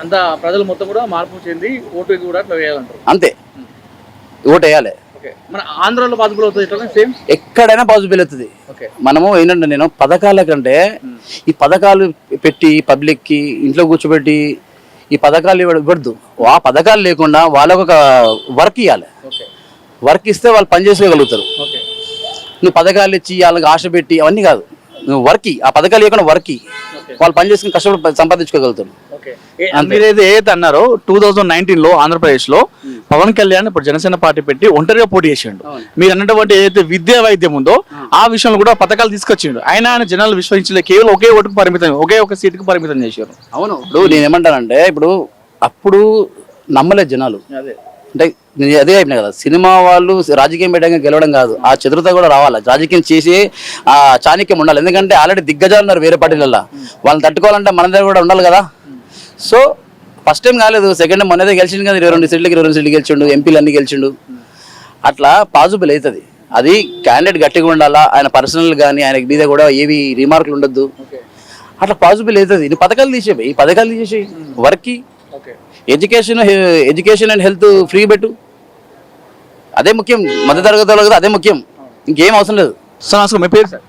అంతా ప్రజలు మొత్తం కూడా మార్పు చెంది ఓటు కూడా అట్లా వేయాలంటారు. అంతే, ఓటు వేయాలి. ఓకే, మన ఆంధ్రాలో పాసిబుల్ అవుతుంది ఇట్లా సేమ్? ఎక్కడైనా పాసిబుల్ అవుతుంది. ఓకే, మనము ఏంటంటే నేను పథకాల కంటే ఈ పథకాలు పెట్టి పబ్లిక్కి ఇంట్లో కూర్చోబెట్టి ఈ పథకాలు ఇవ్వద్దు. ఆ పథకాలు లేకుండా వాళ్ళకు ఒక వర్క్ ఇవ్వాలి. ఓకే, వర్క్ ఇస్తే వాళ్ళు పని చేసుకోగలుగుతారు. ఓకే, నువ్వు పథకాలు ఇచ్చి వాళ్ళకి ఆశ పెట్టి అవన్నీ కాదు, నువ్వు వర్క్ ఆ పథకాలు లేకుండా వర్క్ వాళ్ళు పని చేసుకుని కష్టపడి సంపాదించుకోగలుగుతారు. మీరైతే ఏదైతే అన్నారో 2019లో ఆంధ్రప్రదేశ్లో పవన్ కళ్యాణ్ ఇప్పుడు జనసేన పార్టీ పెట్టి ఒంటరిగా పోటీ చేసిండు. మీరు అన్నటువంటి ఏదైతే విద్యా వైద్యం ఉందో ఆ విషయంలో కూడా పథకాలు తీసుకొచ్చిండు. ఆయన జనాలు విశ్వసించలే, కేవలం ఒకే ఓటుకు పరిమితం, ఒకే ఒక సీటుకు పరిమితం చేశారు. అవును, ఇప్పుడు నేనేమంటానంటే ఇప్పుడు అప్పుడు నమ్మలేదు జనాలు. అంటే నేను అదే అయినా కదా, సినిమా వాళ్ళు రాజకీయం పెట్టడానికి గెలవడం కాదు, ఆ చతురత కూడా రావాలి, రాజకీయం చేసి ఆ చాణక్యం ఉండాలి. ఎందుకంటే ఆల్రెడీ దిగ్గజాలు ఉన్నారు వేరే పార్టీలలో, వాళ్ళని తట్టుకోవాలంటే మన దగ్గర కూడా ఉండాలి కదా. సో ఫస్ట్ టైం కాలేదు, సెకండ్ టైం మొన్నదే గెలిచిండు కదా, 22 సీట్లు గెలిచిండు, ఎంపీలు అన్ని గెలిచిండు. అట్లా పాసిబుల్ అవుతుంది. అది క్యాండిడేట్ గట్టిగా ఉండాలా, ఆయన పర్సనల్ కానీ ఆయన మీద కూడా ఏవి రిమార్కులు ఉండొద్దు, అట్లా పాసిబుల్ అవుతుంది. ఈ పథకాలు తీసేవి, ఈ పథకాలు తీసేసి work, education and health free పెట్టు, అదే ముఖ్యం. మధ్య తరగతి వాళ్ళకి అదే ముఖ్యం, ఇంకేం అవసరం లేదు. సార్ అసలు మీ పేరు సార్?